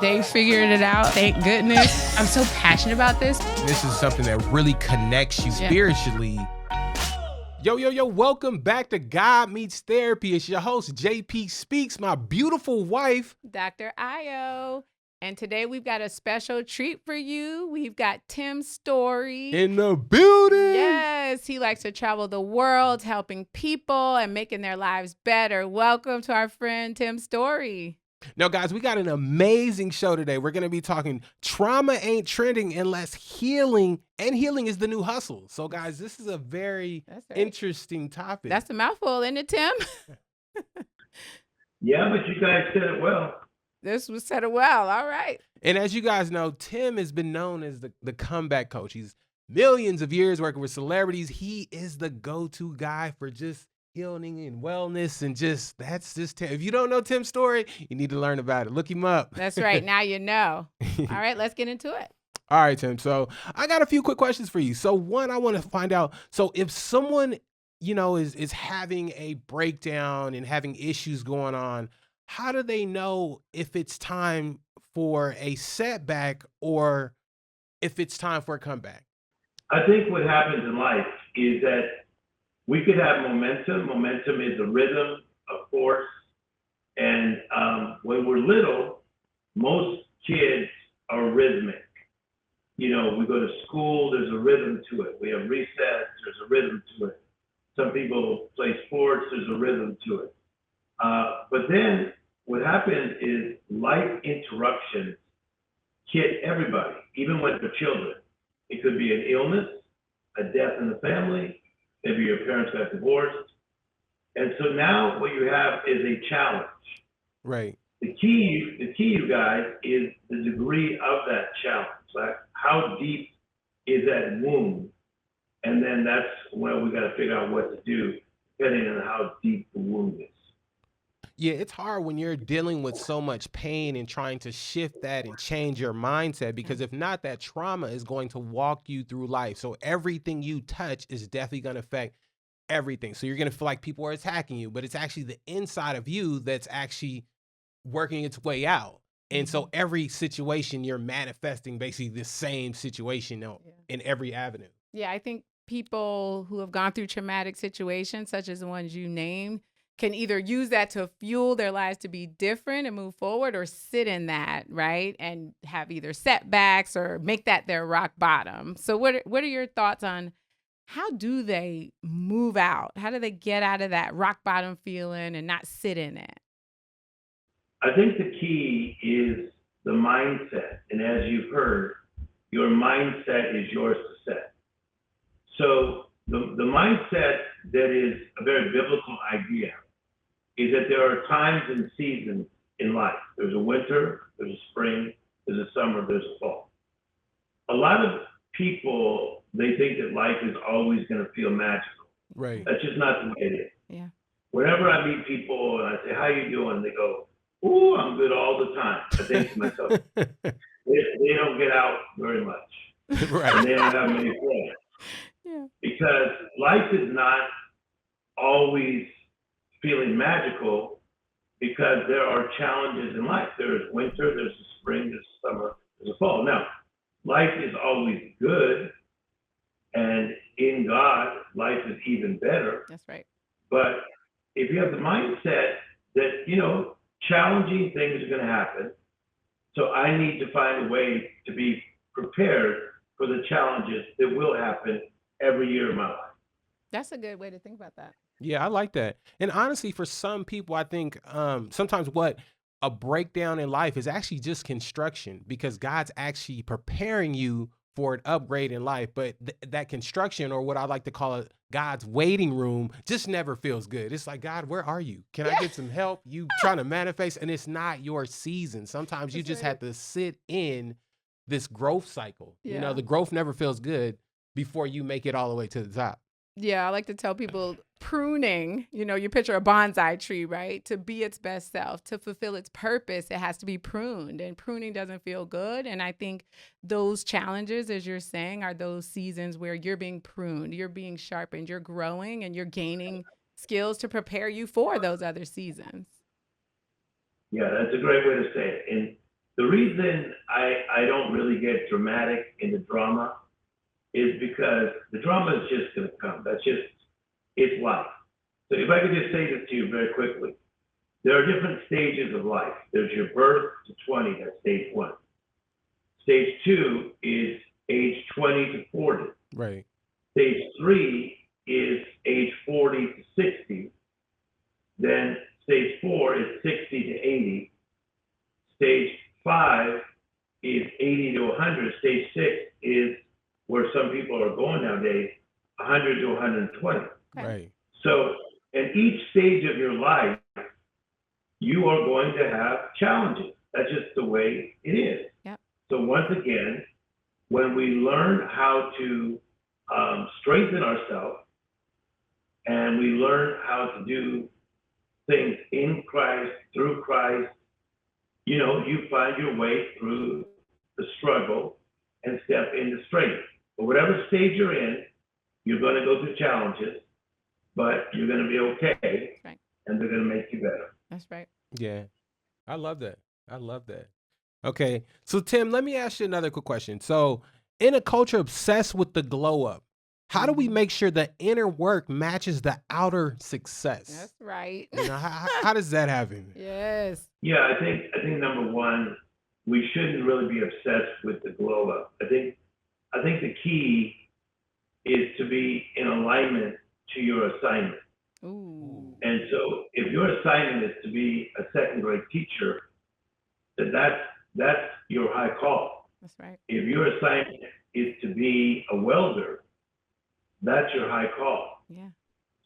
They figured it out. Thank goodness. I'm so passionate about this. This is something that really connects you spiritually. Yo, welcome back to God Meets Therapy. It's your host, JP Speaks, my beautiful wife, Dr. Io. And today we've got a special treat for you. We've got Tim Storey in the building. Yes, he likes to travel the world, helping people and making their lives better. Welcome to our friend Tim Storey. Now, guys, we got an amazing show today. We're going to be talking trauma ain't trending unless healing, and healing is the new hustle. So, guys, this is a very interesting topic. That's a mouthful, isn't it, Tim? Yeah, but you guys said it well. This was said it well. All right. And as you guys know, Tim has been known as the comeback coach. He's millions of years working with celebrities. He is the go-to guy for just healing and wellness, and that's just Tim. If you don't know Tim Storey, you need to learn about it. Look him up. That's right. Now you know. All right, let's get into it. All right, Tim. So I got a few quick questions for you. So one, I want to find out, so if someone, is having a breakdown and having issues going on, how do they know if it's time for a setback or if it's time for a comeback? I think what happens in life is that we could have momentum. Momentum is a rhythm, a force. And when we're little, most kids are rhythmic. We go to school, there's a rhythm to it. We have recess, there's a rhythm to it. Some people play sports, there's a rhythm to it. But then what happens is life interruptions hit everybody, even when they're children. It could be an illness, a death in the family, maybe your parents got divorced. And so now what you have is a challenge. Right. The key, you guys, is the degree of that challenge. Like how deep is that wound? And then that's when we got to figure out what to do, depending on how deep the wound is. Yeah, it's hard when you're dealing with so much pain and trying to shift that and change your mindset, because if not, that trauma is going to walk you through life. So everything you touch is definitely going to affect everything. So you're going to feel like people are attacking you, but it's actually the inside of you that's actually working its way out. And so every situation you're manifesting basically the same situation in every avenue. Yeah, I think people who have gone through traumatic situations, such as the ones you named, can either use that to fuel their lives to be different and move forward, or sit in that, right? And have either setbacks or make that their rock bottom. So what are your thoughts on how do they move out? How do they get out of that rock bottom feeling and not sit in it? I think the key is the mindset. And as you've heard, your mindset is yours to set. So the mindset that is a very biblical idea is that there are times and seasons in life. There's a winter, there's a spring, there's a summer, there's a fall. A lot of people, they think that life is always going to feel magical. Right. That's just not the way it is. Yeah. Whenever I meet people and I say, how you doing? They go, ooh, I'm good all the time. I think to myself, they don't get out very much. Right. And they don't have many friends. Yeah. Because life is not always feeling magical, because there are challenges in life. There is winter, there's a spring, there's a summer, there's a fall. Now, life is always good, and in God, life is even better. That's right. But if you have the mindset that, challenging things are going to happen, so I need to find a way to be prepared for the challenges that will happen every year of my life. That's a good way to think about that. Yeah, I like that. And honestly, for some people, I think sometimes what a breakdown in life is actually just construction, because God's actually preparing you for an upgrade in life. But that construction, or what I like to call it, God's waiting room, just never feels good. It's like, God, where are you? Can I get some help? You trying to manifest, and it's not your season. Sometimes you just have to sit in this growth cycle. Yeah. The growth never feels good before you make it all the way to the top. Yeah, I like to tell people pruning, you picture a bonsai tree, right? To be its best self, to fulfill its purpose, it has to be pruned, and pruning doesn't feel good. And I think those challenges, as you're saying, are those seasons where you're being pruned, you're being sharpened, you're growing, and you're gaining skills to prepare you for those other seasons. Yeah, that's a great way to say it. And The reason I don't really get dramatic in the drama is because the drama is just going to come. It's life. So if I could just say this to you very quickly, there are different stages of life. There's your birth to 20, that's stage 1. Stage 2 is age 20 to 40. Right. Stage 3 is age 40 to 60. Then stage 4 is 60 to 80. Stage 5 is 80 to 100. Stage 6 is where some people are going nowadays, 100 to 120. Right. So in each stage of your life, you are going to have challenges. That's just the way it is. Yep. So once again, when we learn how to strengthen ourselves and we learn how to do things in Christ, through Christ, you find your way through the struggle and step into strength. But whatever stage you're in, you're going to go through challenges, but you're going to be okay, Right. and they're going to make you better. That's right. Yeah. I love that. Okay. So Tim, let me ask you another quick question. So in a culture obsessed with the glow up, how do we make sure the inner work matches the outer success? That's right. How does that happen? Yes. Yeah, I think number one, we shouldn't really be obsessed with the glow up. I think the key is to be in alignment to your assignment. Ooh. And so if your assignment is to be a second grade teacher, then that's your high call. That's right. If your assignment is to be a welder, that's your high call. Yeah.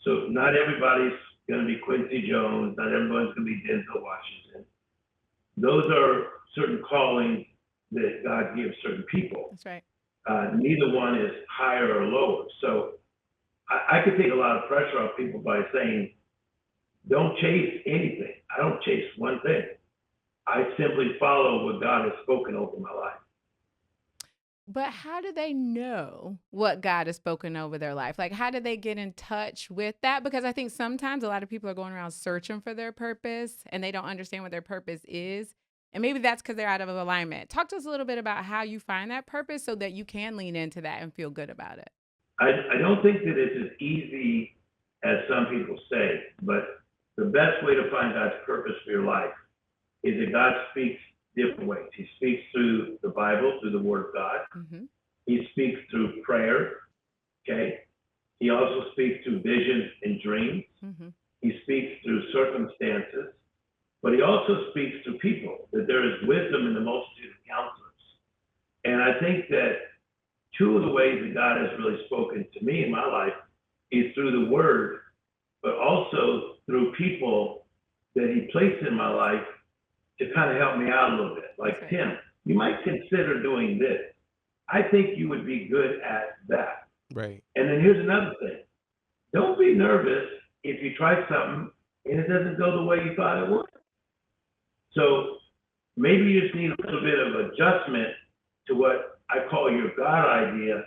So not everybody's going to be Quincy Jones. Not everyone's going to be Denzel Washington. Those are certain callings that God gives certain people. That's right. Neither one is higher or lower. So I could take a lot of pressure off people by saying, don't chase anything. I don't chase one thing. I simply follow what God has spoken over my life. But how do they know what God has spoken over their life? Like, how do they get in touch with that? Because I think sometimes a lot of people are going around searching for their purpose and they don't understand what their purpose is. And maybe that's because they're out of alignment. Talk to us a little bit about how you find that purpose so that you can lean into that and feel good about it. I don't think that it's as easy as some people say, but the best way to find God's purpose for your life is that God speaks different ways. He speaks through the Bible, through the Word of God. Mm-hmm. He speaks through prayer, okay? He also speaks through visions and dreams. Mm-hmm. He speaks through circumstances, but he also speaks through people, that there is wisdom in the multitude of counselors. And I think that two of the ways that God has really spoken to me in my life is through the Word, but also through people that he placed in my life to kind of help me out a little bit. Like, Okay. Tim, you might consider doing this. I think you would be good at that. Right. And then here's another thing. Don't be nervous if you try something and it doesn't go the way you thought it would. So maybe you just need a little bit of adjustment to what I call your God idea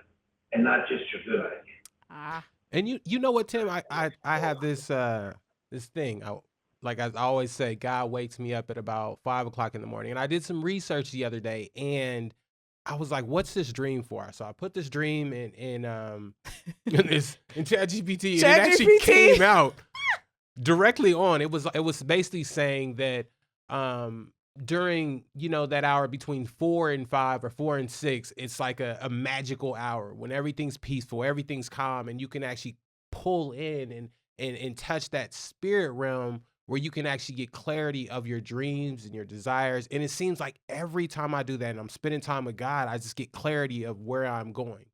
and not just your good idea. Ah. And you know what, Tim? I have this this thing. Like I always say, God wakes me up at about 5 o'clock in the morning. And I did some research the other day, and I was like, "What's this dream for?" So I put this dream in ChatGPT, and it actually came out directly on. It was basically saying that during that hour between 4 and 5 or 4 and 6, it's like a magical hour when everything's peaceful, everything's calm, and you can actually pull in and touch that spirit realm where you can actually get clarity of your dreams and your desires. And it seems like every time I do that and I'm spending time with God, I just get clarity of where I'm going.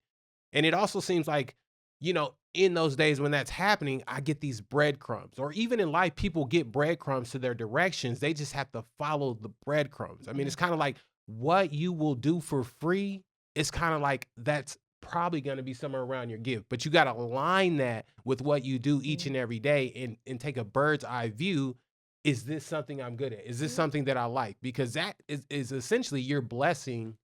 And it also seems like, in those days when that's happening, I get these breadcrumbs. Or even in life, people get breadcrumbs to their directions. They just have to follow the breadcrumbs. I mean, it's kind of like what you will do for free. It's kind of like that's probably going to be somewhere around your gift. But you got to align that with what you do each and every day and take a bird's eye view. Is this something I'm good at? Is this something that I like? Because that is essentially your blessing,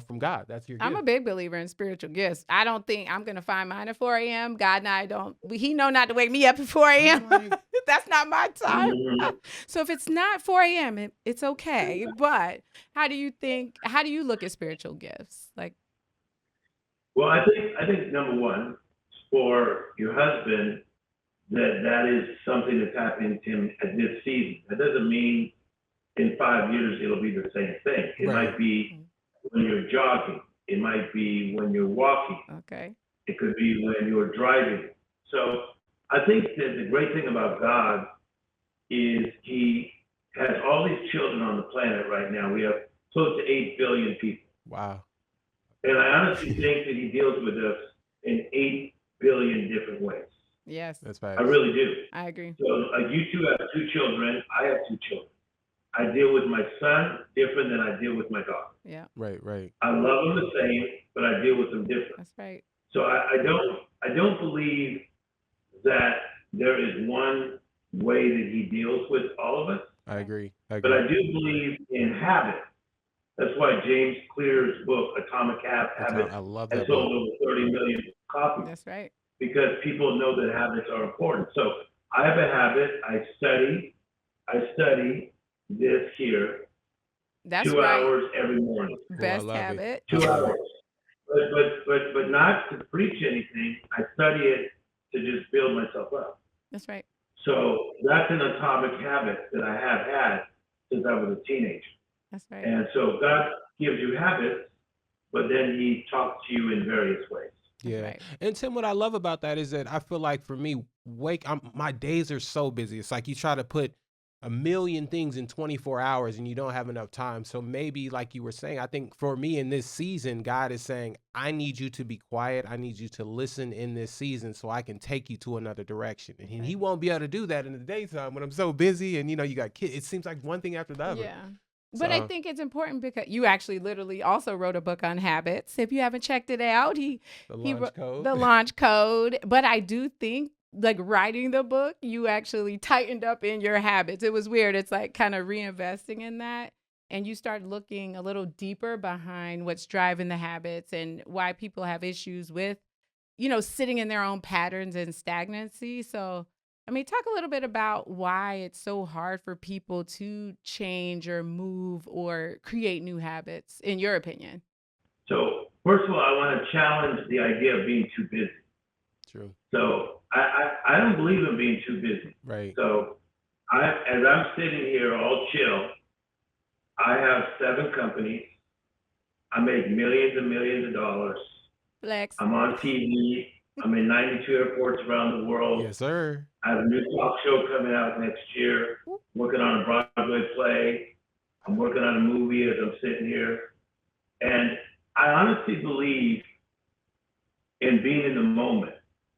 from God. That's your gift. I'm a big believer in spiritual gifts. I don't think I'm going to find mine at 4 a.m. God and I don't. He know not to wake me up at 4 a.m. That's not my time. Mhm. So if it's not 4 a.m., it's okay. But how do you look at spiritual gifts? Like, Well, I think number one, for your husband, that is something that's happening to him at this season. That doesn't mean in 5 years it'll be the same thing. It Right. might be when you're jogging. It might be when you're walking. okay. It could be when you're driving. So I think that the great thing about God is He has all these children on the planet right now. We have close to 8 billion people. Wow. And I honestly think that He deals with us in 8 billion different ways. Yes, That's I facts. really do. I agree. So, like you two have 2 children, I have 2 children. I deal with my son different than I deal with my daughter. Yeah, Right. I love them the same, but I deal with them different. that's right. So I don't believe that there is one way that He deals with all of us, I agree. I but agree. I do believe in habits. That's why James Clear's book, Atomic Habits, I love has that sold book. over 30 million copies That's right. because people know that habits are important. So I have a habit. I study this here That's 2 right. hours every morning. Oh, I Best love it. habit. I 2 love hours. But not to preach anything. I study it to just build myself up. That's right. So that's an atomic habit that I have had since I was a teenager. That's right. And so God gives you habits, but then He talks to you in various ways. That's Yeah. right. And Tim, what I love about that is that I feel like for me, my days are so busy. It's like you try to put a million things in 24 hours and you don't have enough time. So maybe like you were saying, I think for me in this season, God is saying, I need you to be quiet. I need you to listen in this season so I can take you to another direction. And He won't be able to do that in the daytime when I'm so busy and you got kids. It seems like one thing after the other. Yeah. But I So think it's important because you actually literally also wrote a book on habits. If you haven't checked it out, the he launch wrote code. the launch code. But I do think like writing the book, you actually tightened up in your habits. It was weird. It's like kind of reinvesting in that. And you start looking a little deeper behind what's driving the habits and why people have issues with, sitting in their own patterns and stagnancy. So, I mean, talk a little bit about why it's so hard for people to change or move or create new habits, in your opinion. So first of all, I want to challenge the idea of being too busy. True. So I don't believe in being too busy. Right. So as I'm sitting here all chill, I have 7 companies. I make millions and millions of dollars. Flex. I'm on TV. I'm in 92 airports around the world. Yes, sir. I have a new talk show coming out next year. Working on a Broadway play. I'm working on a movie as I'm sitting here. And I honestly believe in being in the moment,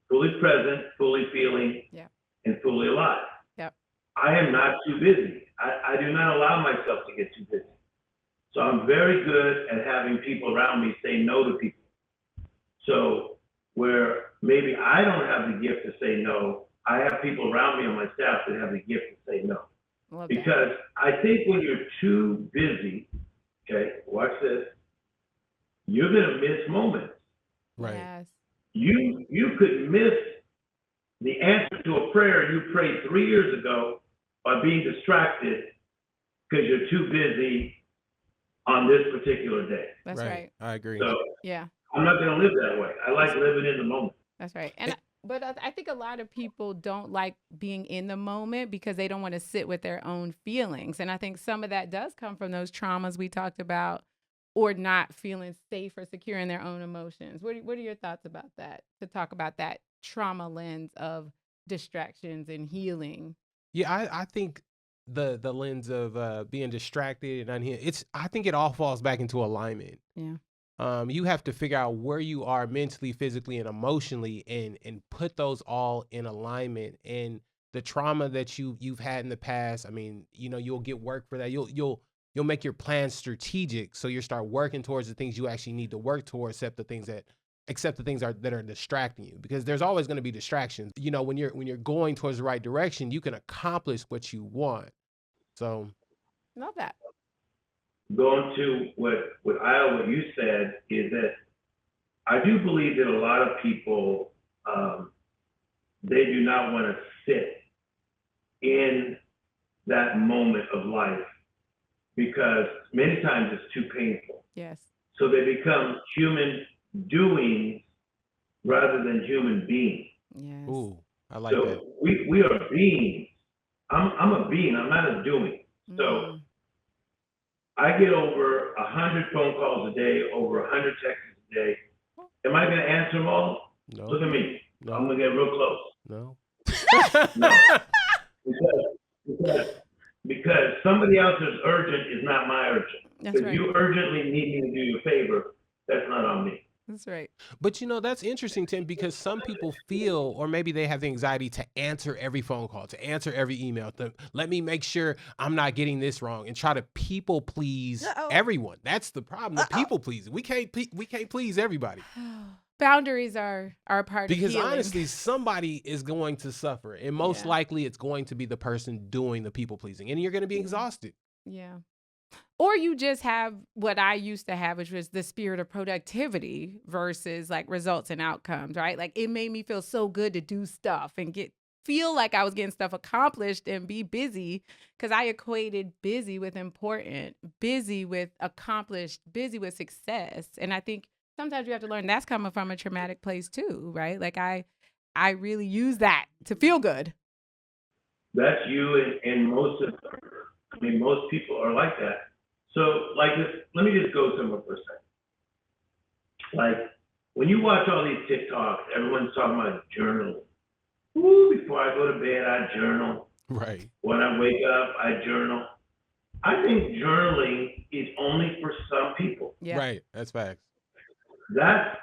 fully present, fully feeling, Yeah. and fully alive. Yep. I am not too busy. I do not allow myself to get too busy. So I'm very good at having people around me say no to people. So where maybe I don't have the gift to say no, I have people around me on my staff that have the gift to say no. Love that. Because I think when you're too busy, okay, watch this, you're gonna miss moments. Right. Yes. You could miss the answer to a prayer you prayed 3 years ago by being distracted because you're too busy on this particular day. That's right. I agree. So Yeah. I'm not gonna live that way. I like living in the moment. That's right. But I think a lot of people don't like being in the moment because they don't want to sit with their own feelings. And I think some of that does come from those traumas we talked about or not feeling safe or secure in their own emotions. What are your thoughts about that? To talk about that trauma lens of distractions and healing. Yeah, I think the lens of being distracted and unhinged, I think it all falls back into alignment. Yeah. You have to figure out where you are mentally, physically, and emotionally, and put those all in alignment. And the trauma that you've had in the past, I mean, you'll get work for that. You'll make your plans strategic, so you start working towards the things you actually need to work towards, except the things that are distracting you, because there's always going to be distractions. When you're going towards the right direction, you can accomplish what you want. So Love that. Going to what you said is that I do believe that a lot of people they do not want to sit in that moment of life because many times it's too painful. Yes. So they become human doings rather than human beings. Yes. Ooh, I like that. So we are beings. I'm a being. I'm not a doing. So I get over 100 phone calls a day, over 100 texts a day. Am I going to answer them all? No. Look at me. No. I'm going to get real close. No. No. Because somebody else's urgent is not my urgent. That's If right. you urgently need me to do you a favor, that's not on me. That's right. But that's interesting, Tim, because some people feel, or maybe they have the anxiety to answer every phone call, to answer every email, to let me make sure I'm not getting this wrong and try to people please everyone. That's the problem. The people pleasing. We can't please everybody. Boundaries are a part because of healing. honestly, somebody is going to suffer, and most likely it's going to be the person doing the people pleasing, and you're going to be exhausted. Yeah. Or you just have what I used to have, which was the spirit of productivity versus like results and outcomes, right? Like it made me feel so good to do stuff and feel like I was getting stuff accomplished and be busy because I equated busy with important, busy with accomplished, busy with success. And I think sometimes you have to learn that's coming from a traumatic place too, right? Like I really use that to feel good. That's you and most people are like that. So, like this, let me just go somewhere for a second. Like, when you watch all these TikToks, everyone's talking about journaling. Ooh, before I go to bed, I journal. Right. When I wake up, I journal. I think journaling is only for some people. Yeah. Right. That's facts. That's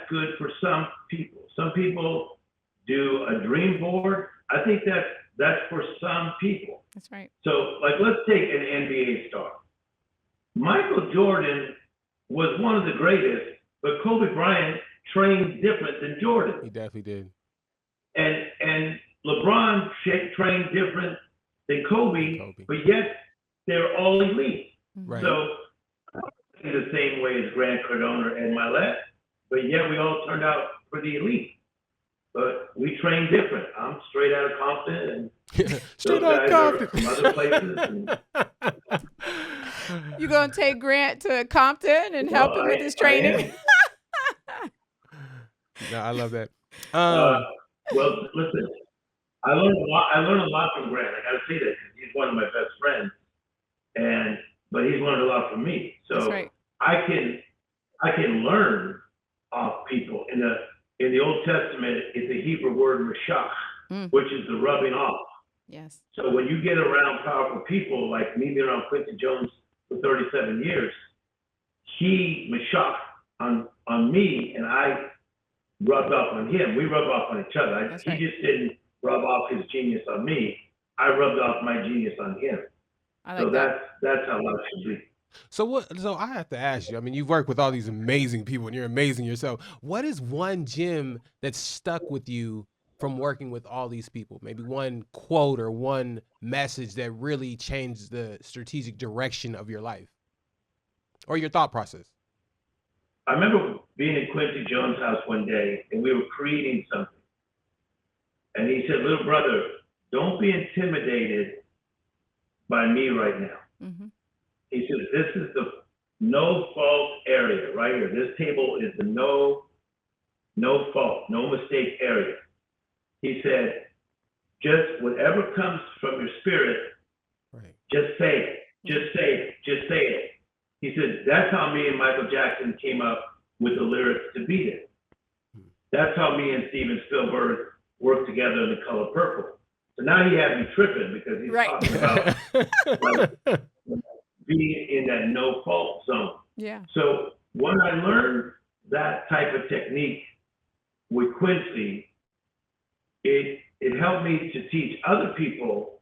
good for some people. Some people do a dream board. I think that's for some people. That's right. So, like, let's take an NBA star. Michael Jordan was one of the greatest, but Kobe Bryant trained different than Jordan. He definitely did. And LeBron trained different than Kobe, but yet they're all elite. Right. So, the same way as Grant Cardone or Ed Milet, but yet we all turned out pretty elite. But we train different. I'm straight out of Compton, and straight out of Compton from other places. You gonna take Grant to Compton and help him with his training? No, I love that. Well, listen, I learned a lot from Grant. I got to say that because he's one of my best friends, but he's learned a lot from me. So that's right. I can learn off people. In the Old Testament, it's a Hebrew word mashach, which is the rubbing off. Yes. So when you get around powerful people like me, being around Quincy Jones for 37 years, he mashach on me, and I rubbed off on him. We rubbed off on each other. He just didn't rub off his genius on me. I rubbed off my genius on him. I like that. That's how life should be. So I have to ask you, I mean, you've worked with all these amazing people and you're amazing yourself. What is one gem that stuck with you from working with all these people? Maybe one quote or one message that really changed the strategic direction of your life or your thought process? I remember being in Quincy Jones' house one day, and we were creating something. And he said, "Little brother, don't be intimidated by me right now." Mm-hmm. He said, "This is the no fault area right here. This table is the no fault, no mistake area." He said, "Just whatever comes from your spirit, just say it. Just say it. Just say it." He said, "That's how me and Michael Jackson came up with the lyrics to Beat It. That's how me and Steven Spielberg worked together in The Color Purple." So now he had me tripping because he's talking about like, being in that no fault zone. Yeah. So when I learned that type of technique with Quincy, it helped me to teach other people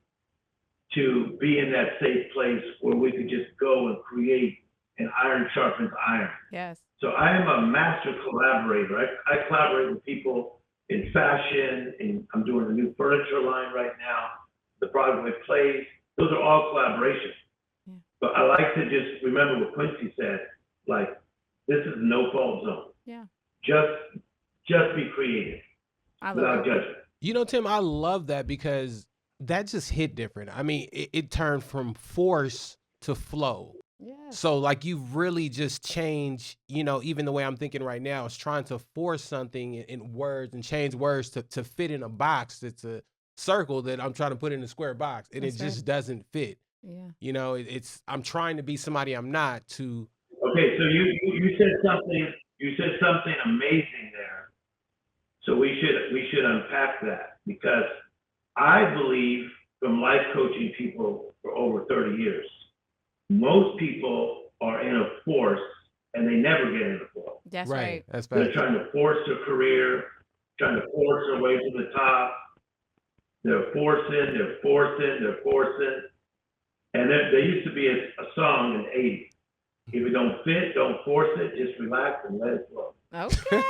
to be in that safe place where we could just go and create, and iron sharpens iron. Yes. So I am a master collaborator. I collaborate with people in fashion, and I'm doing a new furniture line right now, the Broadway plays. Those are all collaborations. Yeah. But I like to just remember what Quincy said, like, this is no fault zone. Yeah. Just be creative without judgment. You know, Tim, I love that because that just hit different. I mean, it turned from force to flow. Yes. So like you've really just changed, even the way I'm thinking right now is trying to force something in words and change words to fit in a box that's a circle that I'm trying to put in a square box, and it That's right. just doesn't fit. Yeah. It's I'm trying to be somebody I'm not to. Okay, so you said something amazing there. So we should unpack that, because I believe, from life coaching people for over 30 years, most people are in a force and they never get in a flow. That's Right. right. That's They're facts. trying to force a career, trying to force their way to the top. They're forcing. And there used to be a song in the 80s. If it don't fit, don't force it, just relax and let it flow. Okay.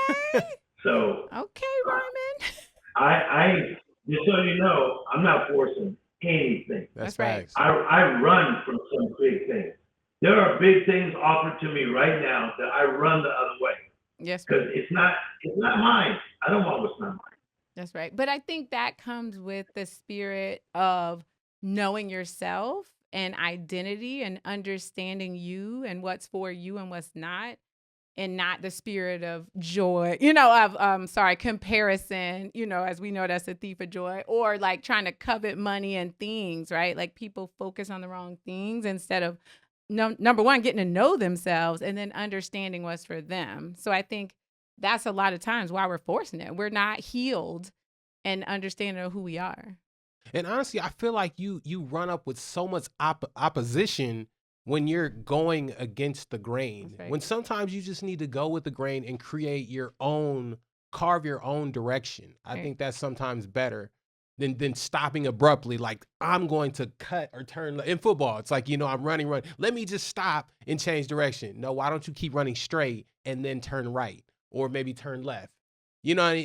So Okay, Ryman. I just so you know, I'm not forcing anything. That's That's right. facts. I run from some big things. There are big things offered to me right now that I run the other way, Yes, because it's not mine. I don't want what's not mine. that's right. But I think that comes with the spirit of knowing yourself and identity and understanding you and what's for you and what's not, and not the spirit of joy, comparison, as we know that's a thief of joy, or like trying to covet money and things, right? Like people focus on the wrong things instead of number one, getting to know themselves and then understanding what's for them. So I think that's a lot of times why we're forcing it. We're not healed and understanding of who we are. And honestly, I feel like you run up with so much opposition when you're going against the grain. That's right. When sometimes you just need to go with the grain and carve your own direction. I Right. think that's sometimes better than stopping abruptly. Like, I'm going to cut or turn. In football, it's like, I'm running. Let me just stop and change direction. No, why don't you keep running straight and then turn right, or maybe turn left?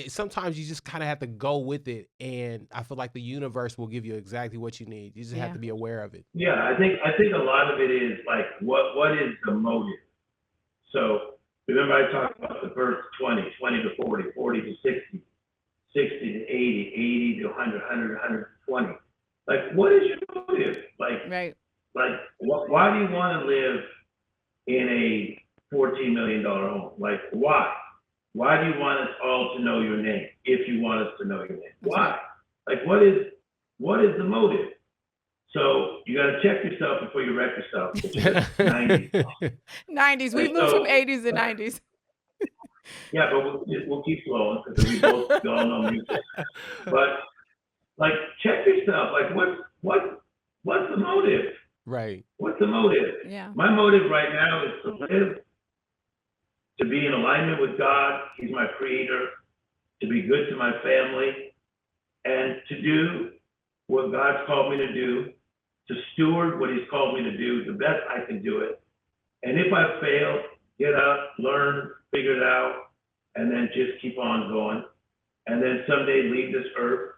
Sometimes you just kind of have to go with it, and I feel like the universe will give you exactly what you need. You just have Yeah. to be aware of it. Yeah, I think a lot of it is like, what is the motive? So remember I talked about the first 20 to 40, 40 to 60, 60 to 80, 80 to 100, 100 to 120. Like, what is your motive? Right. Why do you want to live in a $14 million home? Like, why? Why do you want us all to know your name, if you want us to know your name? That's Why? right. Like, what is the motive? So you got to check yourself before you wreck yourself, which is 90s. 90s. We And moved from so, 80s to 90s. yeah, but we'll keep flowing, because we all know music. But like, check yourself. Like, what's the motive? Right. What's the motive? Yeah. My motive right now is to live, to be in alignment with God. He's my creator. To be good to my family, and to do what God's called me to do, to steward what He's called me to do the best I can do it. And if I fail, get up, learn, figure it out, and then just keep on going. And then someday leave this earth,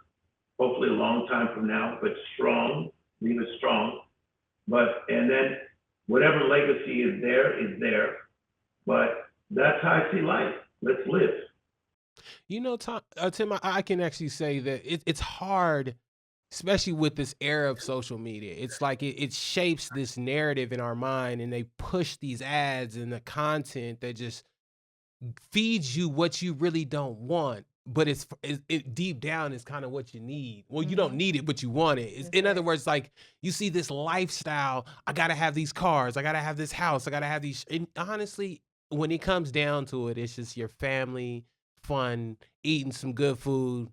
hopefully a long time from now, but strong, leave it strong. And then whatever legacy is there. But that's how I see life. Let's live. Tim, I can actually say that it's hard, especially with this era of social media. It's like it shapes this narrative in our mind, and they push these ads and the content that just feeds you what you really don't want. But it deep down is kind of what you need. Well, you don't need it, but you want it. That's In other right. words, like you see this lifestyle. I gotta have these cars. I gotta have this house. I gotta have these. And honestly, when it comes down to it, it's just your family, fun, eating some good food,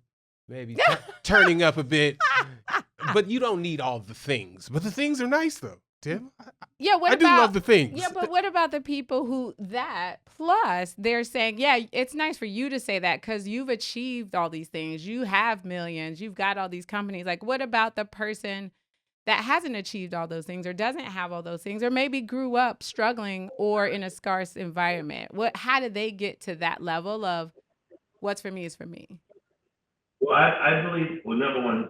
maybe turning up a bit. But you don't need all the things. But the things are nice, though, Tim. Yeah, I do love the things. Yeah, but what about the people who plus they're saying, yeah, it's nice for you to say that because you've achieved all these things. You have millions. You've got all these companies. Like, what about the person that hasn't achieved all those things or doesn't have all those things or maybe grew up struggling or in a scarce environment? How did they get to that level of what's for me is for me? Well, I believe, number one,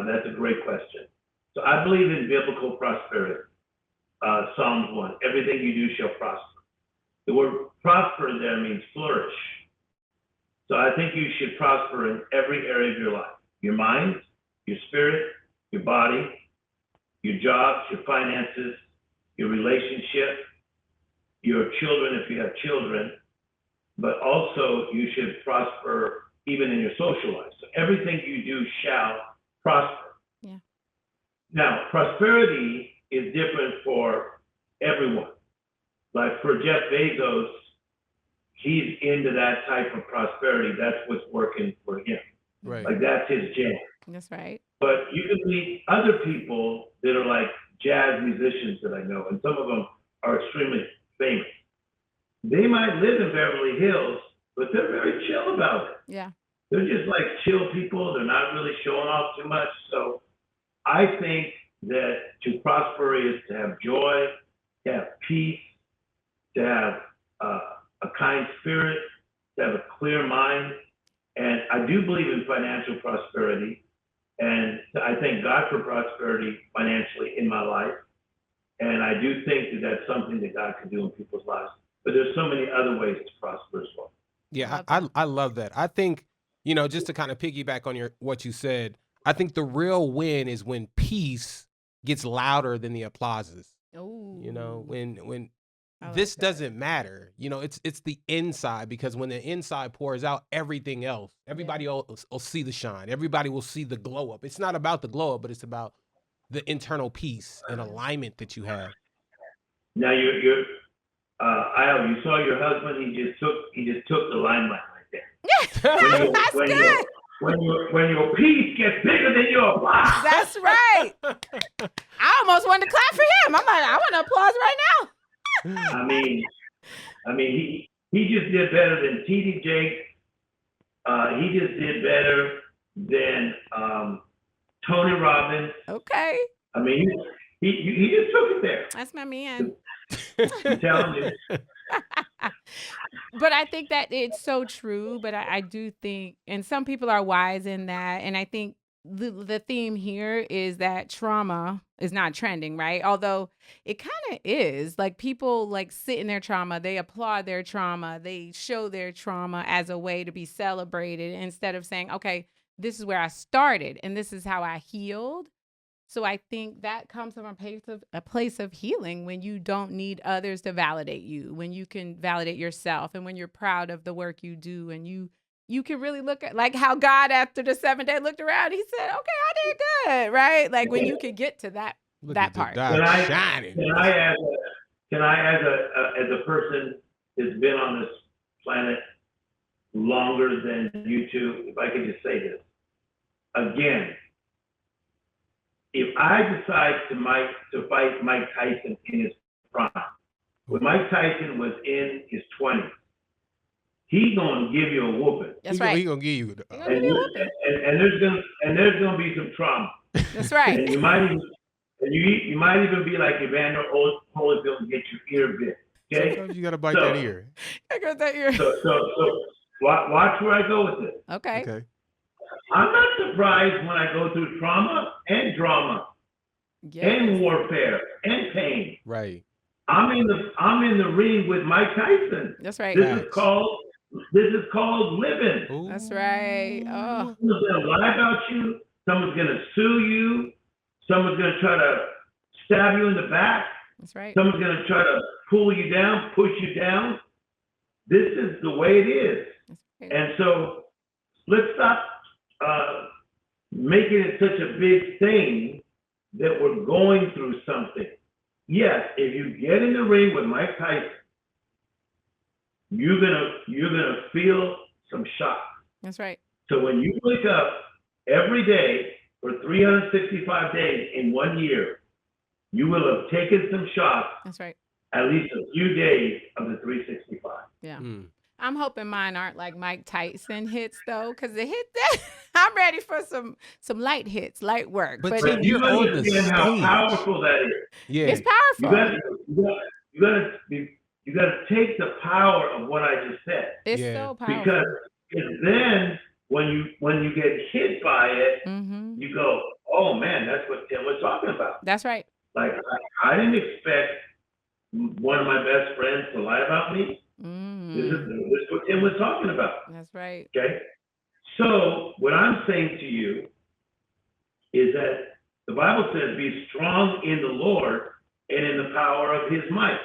that's a great question. So I believe in biblical prosperity. Psalms 1, everything you do shall prosper. The word prosper there means flourish. So I think you should prosper in every area of your life, your mind, your spirit, your body, your jobs, your finances, your relationship, your children if you have children, but also you should prosper even in your social life. So everything you do shall prosper. Yeah. Now, prosperity is different for everyone. Like for Jeff Bezos, he's into that type of prosperity. That's what's working for him. Right. Like that's his jam. That's right. But you can meet other people that are like jazz musicians that I know, and some of them are extremely famous. They might live in Beverly Hills, but they're very chill about it. Yeah. They're just like chill people. They're not really showing off too much. So I think that to prosper is to have joy, to have peace, to have a kind spirit, to have a clear mind. And I do believe in financial prosperity. And I thank God for prosperity financially in my life. And I do think that that's something that God can do in people's lives. But there's so many other ways to prosper as well. Yeah, I love that. I think, just to kind of piggyback on what you said, I think the real win is when peace gets louder than the applauses. Oh. When I like this that. doesn't matter. It's the inside, because when the inside pours out, everything else, everybody will see the shine. Everybody will see the glow up. It's not about the glow up, but it's about the internal peace and alignment that you have. Now Al, you saw your husband. He just took the limelight right there. That's good. When your peace gets bigger than your applause. That's right. I almost wanted to clap for him. I'm like, I want to applause right now. I mean, he just did better than T.D. Jakes. He just did better than Tony Robbins. Okay. I mean, he just took it there. That's my man. I'm telling you. But I think that it's so true. But I do think, and some people are wise in that. And I think the theme here is that trauma is not trending, right? Although it kind of is. Like people like sit in their trauma, they applaud their trauma, they show their trauma as a way to be celebrated instead of saying, okay, this is where I started and this is how I healed. So I think that comes from a place of healing when you don't need others to validate you, when you can validate yourself, and when you're proud of the work you do, and you can really look at like how God after the 7th day looked around, he said, okay, I did good, right? Like when you could get to that part. Can I as a person that's been on this planet longer than you two, if I could just say this again. If I decide to fight Mike Tyson in his prime, when Mike Tyson was in his 20s, he's gonna give you a whooping. That's right. He's gonna give you and there's gonna be some trauma. That's right. And you might even be like Evander Holyfield and get your ear bit. Okay. Sometimes you gotta bite that ear. I got that ear. So watch where I go with it. Okay. I'm not surprised when I go through trauma and drama and warfare and pain. Right. I'm in the ring with Mike Tyson. That's right. This is called living. Ooh. That's right. Oh. Someone's gonna lie about you. Someone's gonna sue you. Someone's gonna try to stab you in the back. That's right. Someone's gonna try to pull you down, push you down. This is the way it is. Right. And so let's stop making it such a big thing that we're going through something. Yes, if you get in the ring with Mike Tyson, you're gonna feel some shock. That's right. So when you wake up every day for 365 days in 1 year, you will have taken some shock. That's right. At least a few days of the 365. Yeah. I'm hoping mine aren't like Mike Tyson hits though, because the hit that I'm ready for some light hits, light work. But you understand how powerful that is. Yeah, it's powerful. You got to take the power of what I just said. It's so powerful because then when you get hit by it, you go, oh man, that's what Tim was talking about. That's right. Like I didn't expect one of my best friends to lie about me. This is what Tim was talking about. That's right. Okay. So what I'm saying to you is that The Bible says, be strong in the Lord and in the power of his might.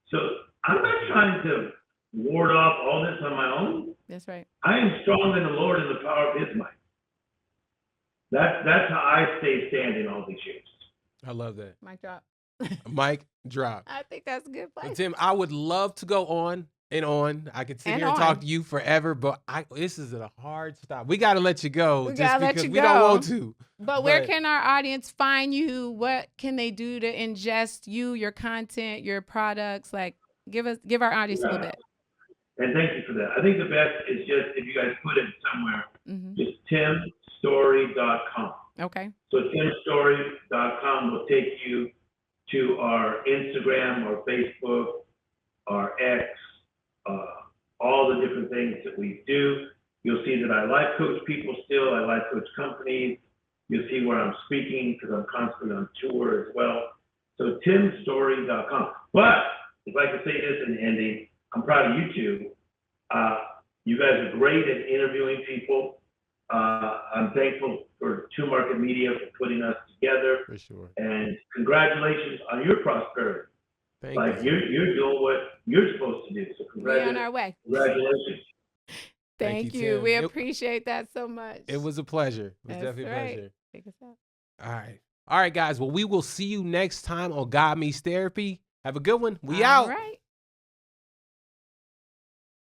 So I'm not trying to ward off all this on my own. That's right. I am strong in the Lord and the power of his might. That's how I stay standing all these years. I love that. Mic drop. Mic drop. I think that's a good Well, place. Tim, I would love to go on and on. I could sit And here and on. talk to you forever, but this is a hard stop. We got to let you go We just gotta let because you we don't go. want to. But where can our audience find you? What can they do to ingest you, your content, your products? Like, give our audience a little bit. And thank you for that. I think the best is just if you guys put it somewhere, Mm-hmm. just timstory.com. Okay. So timstory.com will take you to our Instagram, our Facebook, our X, all the different things that we do. You'll see that I life coach people still. I life coach companies. You'll see where I'm speaking because I'm constantly on tour as well. So timstory.com. But if I could say this in the ending, I'm proud of you two. You guys are great at interviewing people. I'm thankful for Two Market Media for putting us together. For sure. And congratulations on your prosperity. Thank you. You're doing what you're supposed to do. So We're on our way. congratulations. Thank you. Tim. We appreciate that so much. It was a pleasure. It was That's definitely a right. pleasure. Take us out. All right. All right, guys. Well, we will see you next time on God Meets Therapy. Have a good one. We All out. right.